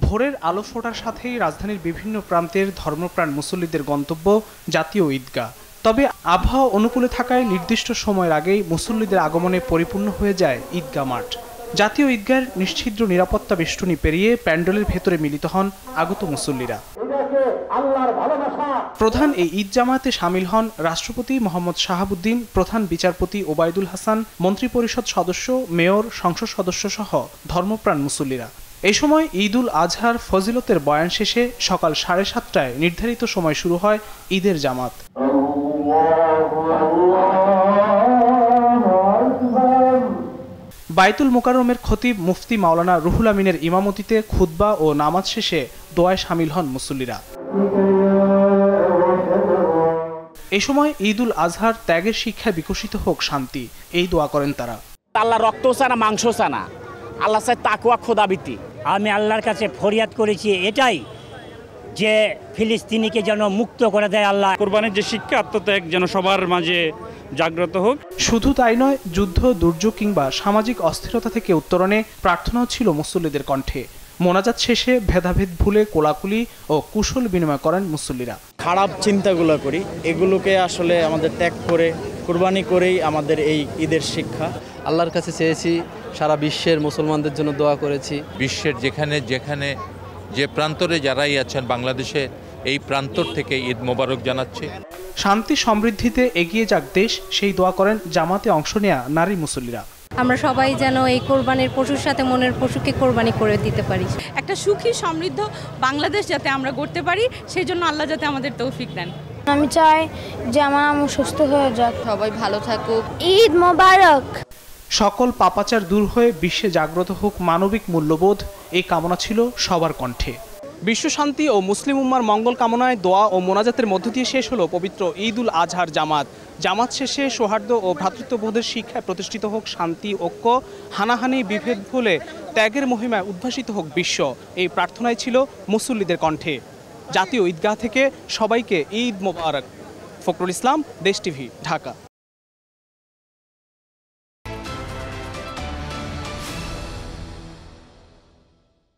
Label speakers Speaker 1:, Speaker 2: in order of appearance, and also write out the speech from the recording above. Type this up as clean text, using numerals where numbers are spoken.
Speaker 1: ভোরের আলো ফোটার সাথেই রাজধানীর বিভিন্ন প্রান্তের ধর্মপ্রাণ মুসল্লিদের গন্তব্য জাতীয় ঈদগাহ। তবে আবহাওয়া অনুকূলে থাকায় নির্দিষ্ট সময়ের আগেই মুসল্লিদের আগমনে পরিপূর্ণ হয়ে যায় ঈদগাহ মাঠ। জাতীয় ঈদগাহের নিশ্ছিদ্র নিরাপত্তা বেষ্টনী পেরিয়ে প্যান্ডেলের ভেতরে মিলিত হন আগত মুসল্লিরা। প্রধান এই ঈদ জামায়াতে শামিল হন রাষ্ট্রপতি মোহাম্মদ শাহাবুদ্দিন, প্রধান বিচারপতি ওবায়দুল হাসান, মন্ত্রিপরিষদ সদস্য, মেয়র, সংসদ সদস্য সহ ধর্মপ্রাণ মুসল্লিরা। এই সময় ঈদুল আজহার ফজিলতের বয়ান শেষে সকাল 7:30টায় নির্ধারিত সময় শুরু হয় ঈদের জামাত। বাইতুল মোকাররমের খতিব মুফতি মাওলানা রুহুল আমিনের ইমামতিতে খুতবা ও নামাজ শেষে দোয়ায় শামিল হন মুসল্লিরা। এ সময় ঈদুল আজহার ত্যাগের শিক্ষায় বিকশিত হোক শান্তি, এই দোয়া করেন তারা।
Speaker 2: আল্লাহ রক্ত চানা, মাংস চানা, আল্লাহ চাই তাকওয়া খোদাবৃত্তি।
Speaker 3: আমি আল্লাহর কাছে ফরিয়াদ করেছি এটাই যে ফিলিস্তিনিকে যেন মুক্ত করে দেয় আল্লাহ।
Speaker 4: কোরবানির যে শিক্ষা, আত্মত্যাগ যেন সবার মাঝে জাগ্রত হোক।
Speaker 1: শুধু তাই নয়, যুদ্ধ, দুর্যোগ কিংবা সামাজিক অস্থিরতা থেকে উত্তরণে প্রার্থনাও ছিল মুসল্লিদের কণ্ঠে। মোনাজাত শেষে ভেদাভেদ ভুলে কোলাকুলি ও কুশল বিনিময় করেন মুসল্লিরা।
Speaker 5: খারাপ চিন্তাগুলো করি, এগুলোকে আসলে আমাদের ত্যাগ করে কুরবানি করেই আমাদের এই ঈদের শিক্ষা।
Speaker 6: আল্লাহর কাছে চেয়েছি, সারা বিশ্বের মুসলমানদের জন্য দোয়া করেছি।
Speaker 7: বিশ্বের যেখানে যেখানে যে প্রান্তরে যারাই আছেন, বাংলাদেশে এই প্রান্তর থেকে ঈদ মোবারক জানাচ্ছে।
Speaker 1: শান্তি সমৃদ্ধিতে এগিয়ে যাক দেশ, সেই দোয়া করেন জামাতে অংশ নেয়া নারী মুসল্লিরা।
Speaker 8: আমরা সবাই যেন এই কোরবানির পশুর সাথে মনের পশুকে কোরবানি করে দিতে পারি।
Speaker 9: একটা সুখী সমৃদ্ধ বাংলাদেশ যাতে আমরা গড়তে পারি, সেই জন্য আল্লাহ যাতে আমাদের তৌফিক দেন।
Speaker 10: আমি চাই যে আমার আম্মু সুস্থ হয়ে যাক,
Speaker 9: সবাই ভালো থাকুক।
Speaker 10: ঈদ মোবারক।
Speaker 1: সকল পাপাচার দূর হয়ে বিশ্বে জাগ্রত হোক মানবিক মূল্যবোধ, এই কামনা ছিল সবার কণ্ঠে। বিশ্ব শান্তি ও মুসলিম উম্মার মঙ্গল কামনায় দোয়া ও মোনাজাতের মধ্য দিয়ে শেষ হলো পবিত্র ঈদুল আজহার জামাত। জামাত শেষে সৌহার্দ্য ও ভ্রাতৃত্ববোধের শিক্ষায় প্রতিষ্ঠিত হোক শান্তি, ঐক্য, হানাহানি, বিভেদ ভুলে ত্যাগের মহিমায় উদ্ভাসিত হোক বিশ্ব, এই প্রার্থনাই ছিল মুসল্লিদের কণ্ঠে। জাতীয় ঈদগাহ থেকে সবাইকে ঈদ মোবারক। ফখরুল ইসলাম, দেশ টিভি, ঢাকা।